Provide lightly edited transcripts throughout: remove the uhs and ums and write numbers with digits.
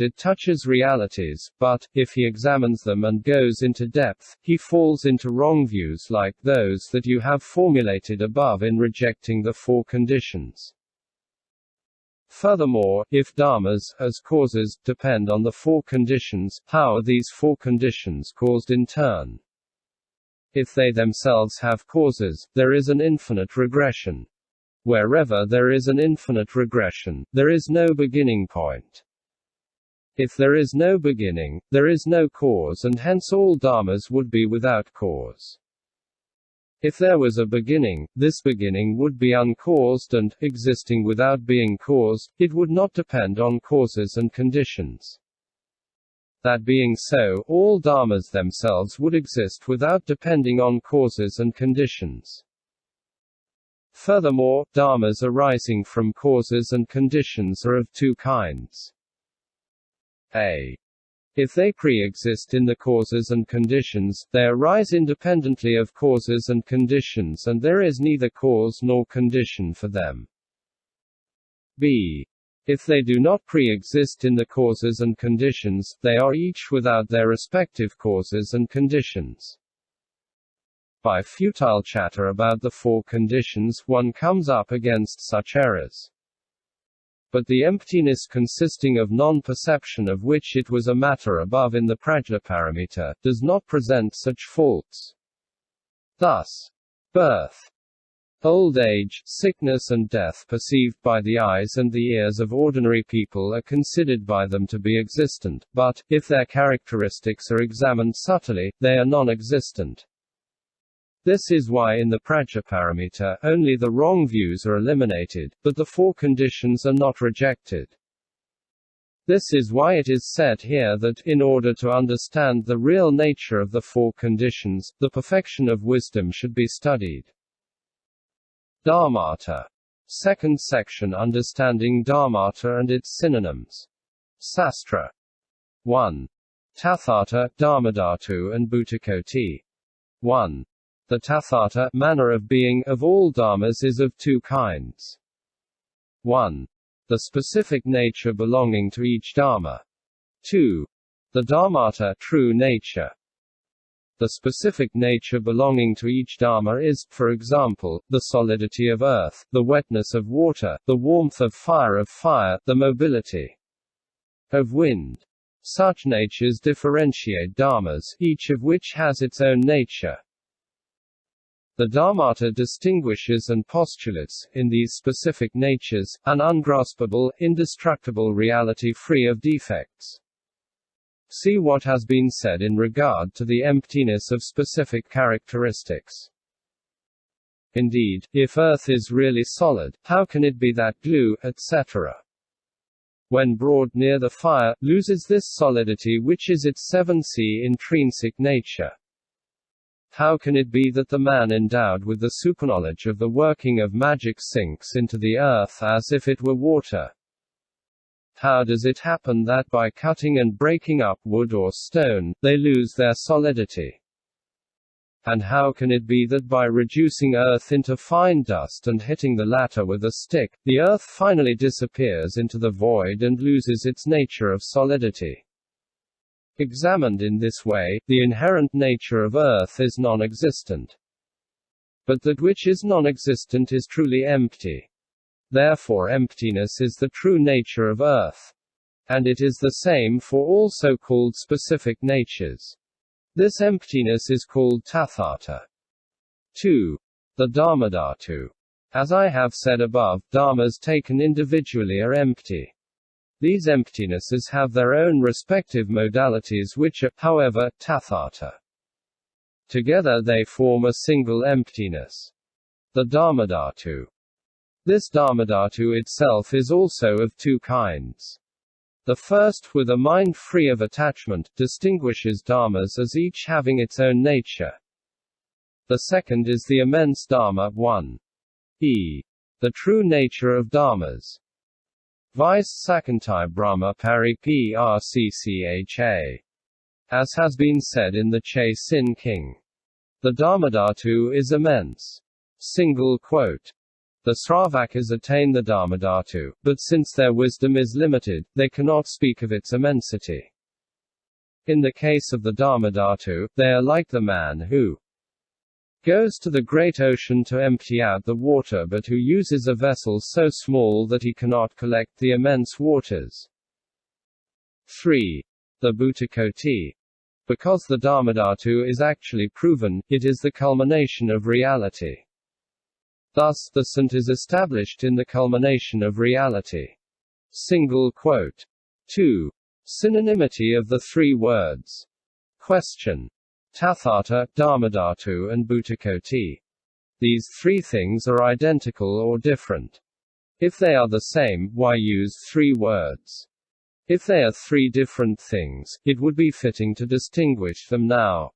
It touches realities, but, if he examines them and goes into depth, he falls into wrong views like those that you have formulated above in rejecting the four conditions. Furthermore, if dharmas, as causes, depend on the four conditions, how are these four conditions caused in turn? If they themselves have causes, there is an infinite regression. Wherever there is an infinite regression, there is no beginning point. If there is no beginning, there is no cause, and hence all dharmas would be without cause. If there was a beginning, this beginning would be uncaused and, existing without being caused, it would not depend on causes and conditions. That being so, all dharmas themselves would exist without depending on causes and conditions. Furthermore, dharmas arising from causes and conditions are of two kinds. A. If they pre-exist in the causes and conditions, they arise independently of causes and conditions and there is neither cause nor condition for them. B. If they do not pre-exist in the causes and conditions, they are each without their respective causes and conditions. By futile chatter about the four conditions, one comes up against such errors. But the emptiness consisting of non-perception, of which it was a matter above in the Prajnaparamita, does not present such faults. Thus, birth, old age, sickness and death perceived by the eyes and the ears of ordinary people are considered by them to be existent, but, if their characteristics are examined subtly, they are non-existent. This is why in the Prajnaparamita, only the wrong views are eliminated, but the four conditions are not rejected. This is why it is said here that, in order to understand the real nature of the four conditions, the perfection of wisdom should be studied. Dharmata. Second section, understanding dharmata and its synonyms. Sastra. 1. Tathata, dharmadhatu and bhūtakoṭi. 1. The Tathata, manner of being, of all dharmas is of two kinds. 1. The specific nature belonging to each dharma. 2. The dharmata, true nature. The specific nature belonging to each dharma is, for example, the solidity of earth, the wetness of water, the warmth of fire, the mobility of wind. Such natures differentiate dharmas, each of which has its own nature. The dharmata distinguishes and postulates, in these specific natures, an ungraspable, indestructible reality free of defects. See what has been said in regard to the emptiness of specific characteristics. Indeed, if earth is really solid, how can it be that glue, etc., when brought near the fire, loses this solidity which is its 7c intrinsic nature? How can it be that the man endowed with the superknowledge of the working of magic sinks into the earth as if it were water? How does it happen that by cutting and breaking up wood or stone, they lose their solidity? And how can it be that by reducing earth into fine dust and hitting the latter with a stick, the earth finally disappears into the void and loses its nature of solidity? Examined in this way, the inherent nature of earth is non-existent. But that which is non-existent is truly empty. Therefore emptiness is the true nature of earth. And it is the same for all so-called specific natures. This emptiness is called Tathata. 2. The dharmadhatu. As I have said above, dharmas taken individually are empty. These emptinesses have their own respective modalities which are, however, Tathata. Together they form a single emptiness. The dharmadhatu. This dharmadhatu itself is also of two kinds. The first, with a mind free of attachment, distinguishes dharmas as each having its own nature. The second is the immense dharma, 1. E. The true nature of dharmas. Vice Sakantai Brahma Pari Prccha. As has been said in the Che Sin King. The dharmadhatu is immense. Single quote. The Sravakas attain the dharmadhatu, but since their wisdom is limited, they cannot speak of its immensity. In the case of the dharmadhatu, they are like the man who goes to the great ocean to empty out the water but who uses a vessel so small that he cannot collect the immense waters. 3. The bhūtakoṭi. Because the dharmadhatu is actually proven, it is the culmination of reality. Thus, the sant is established in the culmination of reality. Single quote. 2. Synonymity of the three words. Question. Tathata, dharmadhatu and bhūtakoṭi. These three things are identical or different. If they are the same, why use three words? If they are three different things, it would be fitting to distinguish them now.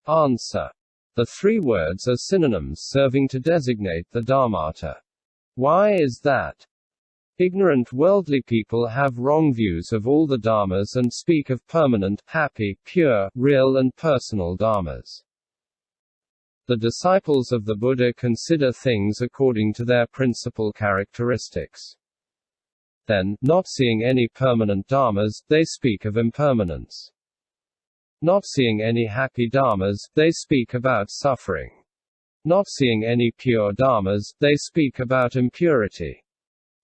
Answer. The three words are synonyms serving to designate the dharmata. Why is that? Ignorant worldly people have wrong views of all the dharmas and speak of permanent, happy, pure, real and personal dharmas. The disciples of the Buddha consider things according to their principal characteristics. Then, not seeing any permanent dharmas, they speak of impermanence. Not seeing any happy dharmas, they speak about suffering. Not seeing any pure dharmas, they speak about impurity.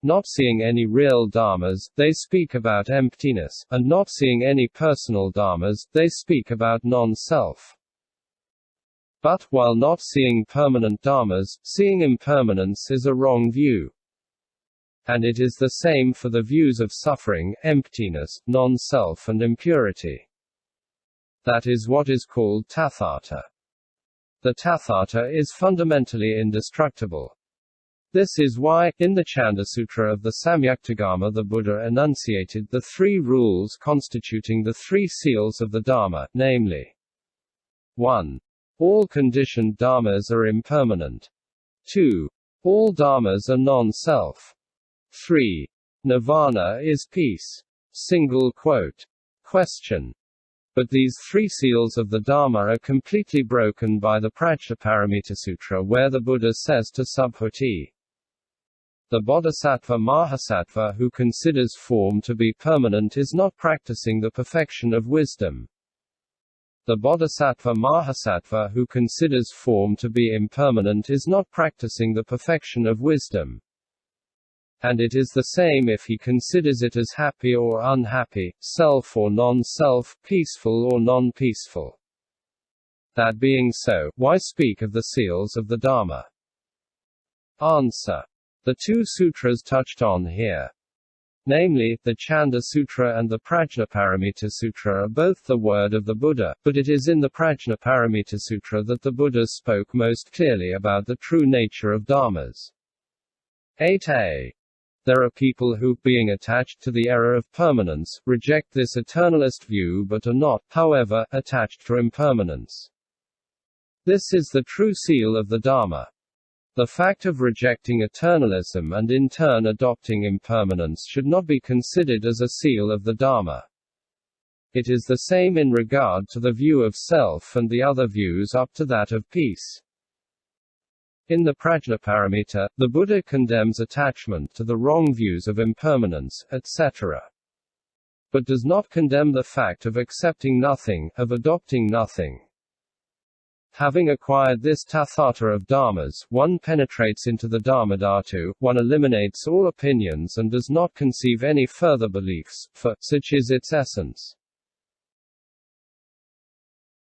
Not seeing any real dharmas, they speak about emptiness, and not seeing any personal dharmas, they speak about non-self. But, while not seeing permanent dharmas, seeing impermanence is a wrong view. And it is the same for the views of suffering, emptiness, non-self and impurity. That is what is called Tathata. The Tathata is fundamentally indestructible. This is why, in the Chanda Sutra of the Samyuktagama, the Buddha enunciated the three rules constituting the three seals of the Dharma, namely 1. All conditioned dharmas are impermanent. 2. All dharmas are non-self. 3. Nirvana is peace. Single quote. Question. But these three seals of the Dharma are completely broken by the Prajnaparamita Sutra, where the Buddha says to Subhuti, the Bodhisattva Mahasattva who considers form to be permanent is not practicing the perfection of wisdom. The Bodhisattva Mahasattva who considers form to be impermanent is not practicing the perfection of wisdom. And it is the same if he considers it as happy or unhappy, self or non-self, peaceful or non-peaceful. That being so, why speak of the seals of the Dharma? Answer. The two sutras touched on here, namely, the Chanda Sutra and the Prajnaparamita Sutra, are both the word of the Buddha, but it is in the Prajnaparamita Sutra that the Buddha spoke most clearly about the true nature of dharmas. 8a. There are people who, being attached to the error of permanence, reject this eternalist view but are not, however, attached to impermanence. This is the true seal of the Dharma. The fact of rejecting eternalism and in turn adopting impermanence should not be considered as a seal of the Dharma. It is the same in regard to the view of self and the other views up to that of peace. In the Prajnaparamita, the Buddha condemns attachment to the wrong views of impermanence, etc. But does not condemn the fact of accepting nothing, of adopting nothing. Having acquired this Tathata of dharmas, one penetrates into the dharmadhatu, one eliminates all opinions and does not conceive any further beliefs, for such is its essence.